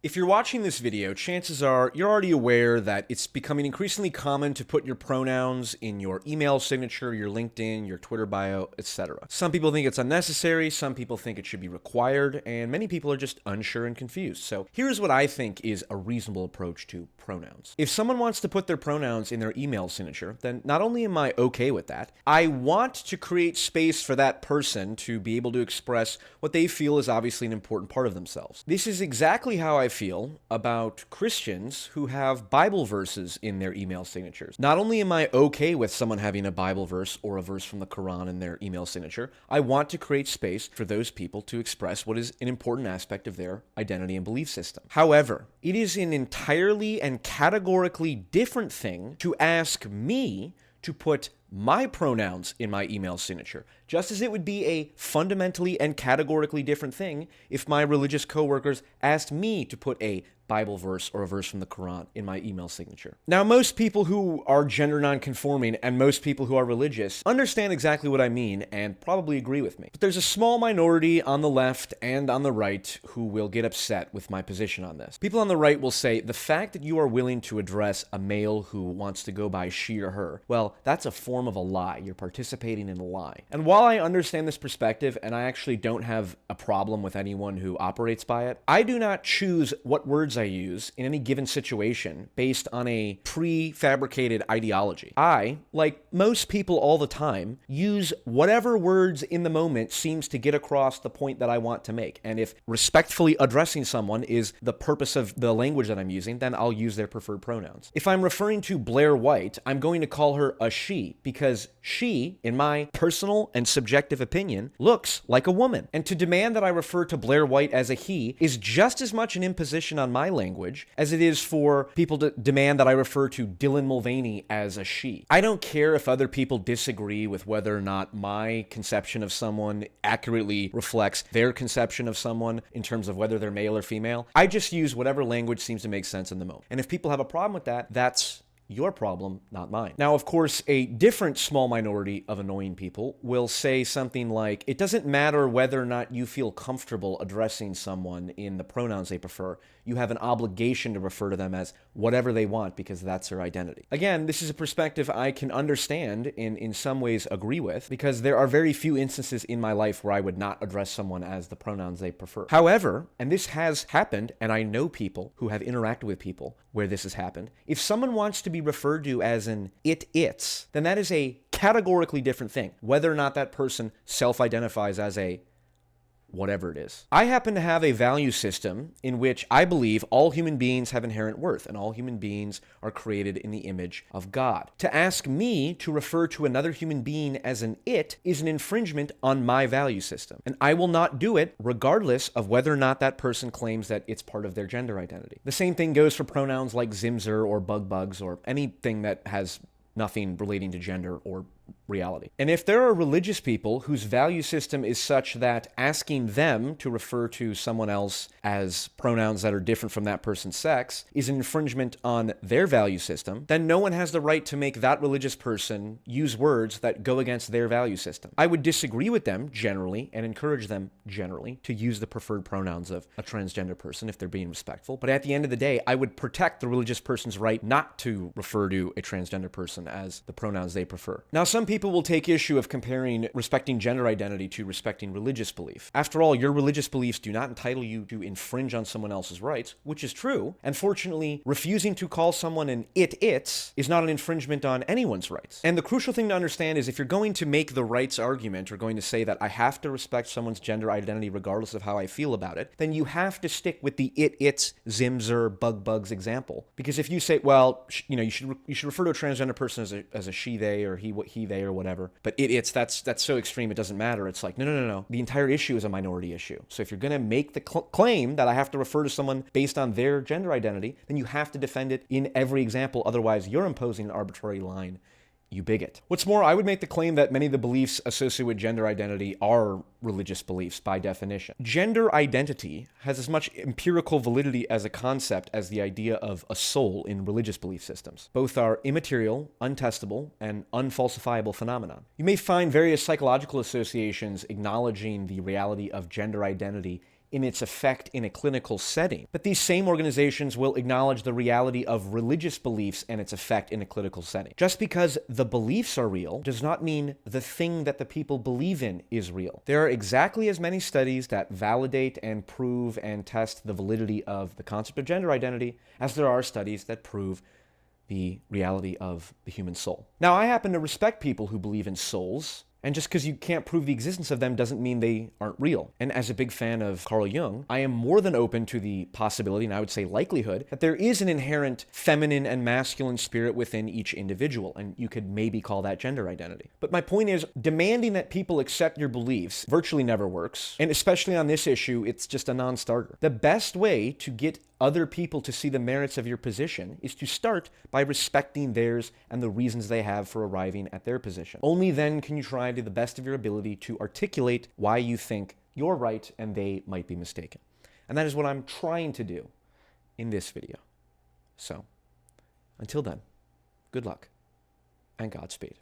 If you're watching this video, chances are you're already aware that it's becoming increasingly common to put your pronouns in your email signature, your LinkedIn, your Twitter bio, etc. Some people think it's unnecessary, some people think it should be required, and many people are just unsure and confused. So here's what I think is a reasonable approach to pronouns. If someone wants to put their pronouns in their email signature, then not only am I okay with that, I want to create space for that person to be able to express what they feel is obviously an important part of themselves. This is exactly how I feel about Christians who have Bible verses in their email signatures. Not only am I okay with someone having a Bible verse or a verse from the Quran in their email signature, I want to create space for those people to express what is an important aspect of their identity and belief system. However, it is an entirely and categorically different thing to ask me to put my pronouns in my email signature, just as it would be a fundamentally and categorically different thing if my religious coworkers asked me to put a Bible verse or a verse from the Quran in my email signature. Now, most people who are gender nonconforming and most people who are religious understand exactly what I mean and probably agree with me. But there's a small minority on the left and on the right who will get upset with my position on this. People on the right will say, the fact that you are willing to address a male who wants to go by she or her, well, that's a form of a lie. You're participating in a lie. And while I understand this perspective, and I actually don't have a problem with anyone who operates by it, I do not choose what words I use in any given situation based on a prefabricated ideology. I, like most people all the time, use whatever words in the moment seems to get across the point that I want to make. And if respectfully addressing someone is the purpose of the language that I'm using, then I'll use their preferred pronouns. If I'm referring to Blair White, I'm going to call her a she because she, in my personal and subjective opinion, looks like a woman. And to demand that I refer to Blair White as a he is just as much an imposition on my language as it is for people to demand that I refer to Dylan Mulvaney as a she. I don't care if other people disagree with whether or not my conception of someone accurately reflects their conception of someone in terms of whether they're male or female. I just use whatever language seems to make sense in the moment. And if people have a problem with that, that's your problem, not mine. Now, of course, a different small minority of annoying people will say something like, it doesn't matter whether or not you feel comfortable addressing someone in the pronouns they prefer. You have an obligation to refer to them as whatever they want because that's their identity. Again, this is a perspective I can understand and in some ways agree with because there are very few instances in my life where I would not address someone as the pronouns they prefer. However, and this has happened, and I know people who have interacted with people where this has happened, if someone wants to be referred to as an it's, then that is a categorically different thing, whether or not that person self-identifies as a whatever it is. I happen to have a value system in which I believe all human beings have inherent worth and all human beings are created in the image of God. To ask me to refer to another human being as an it is an infringement on my value system. And I will not do it regardless of whether or not that person claims that it's part of their gender identity. The same thing goes for pronouns like Zimzer or Bugs or anything that has nothing relating to gender or reality. And if there are religious people whose value system is such that asking them to refer to someone else as pronouns that are different from that person's sex is an infringement on their value system, then no one has the right to make that religious person use words that go against their value system. I would disagree with them generally and encourage them generally to use the preferred pronouns of a transgender person if they're being respectful. But at the end of the day, I would protect the religious person's right not to refer to a transgender person as the pronouns they prefer. Now, some people will take issue of comparing respecting gender identity to respecting religious belief. After all, your religious beliefs do not entitle you to infringe on someone else's rights, which is true. And fortunately, refusing to call someone an it's is not an infringement on anyone's rights. And the crucial thing to understand is if you're going to make the rights argument or going to say that I have to respect someone's gender identity regardless of how I feel about it, then you have to stick with the it's, Zimzer, Bugs example. Because if you say, well, you should refer to a transgender person as a she, they, or he, they, or whatever. But that's so extreme it doesn't matter. It's like, no. The entire issue is a minority issue. So if you're going to make the claim that I have to refer to someone based on their gender identity, then you have to defend it in every example. Otherwise, you're imposing an arbitrary line. You bigot. What's more, I would make the claim that many of the beliefs associated with gender identity are religious beliefs by definition. Gender identity has as much empirical validity as a concept as the idea of a soul in religious belief systems. Both are immaterial, untestable, and unfalsifiable phenomena. You may find various psychological associations acknowledging the reality of gender identity in its effect in a clinical setting. But these same organizations will acknowledge the reality of religious beliefs and its effect in a clinical setting. Just because the beliefs are real does not mean the thing that the people believe in is real. There are exactly as many studies that validate and prove and test the validity of the concept of gender identity as there are studies that prove the reality of the human soul. Now, I happen to respect people who believe in souls, and just because you can't prove the existence of them doesn't mean they aren't real. And as a big fan of Carl Jung, I am more than open to the possibility, and I would say likelihood, that there is an inherent feminine and masculine spirit within each individual, and you could maybe call that gender identity. But my point is, demanding that people accept your beliefs virtually never works, and especially on this issue, it's just a non-starter. The best way to get other people to see the merits of your position is to start by respecting theirs and the reasons they have for arriving at their position. Only then can you try to the best of your ability to articulate why you think you're right and they might be mistaken. And that is what I'm trying to do in this video. So, until then, good luck and Godspeed.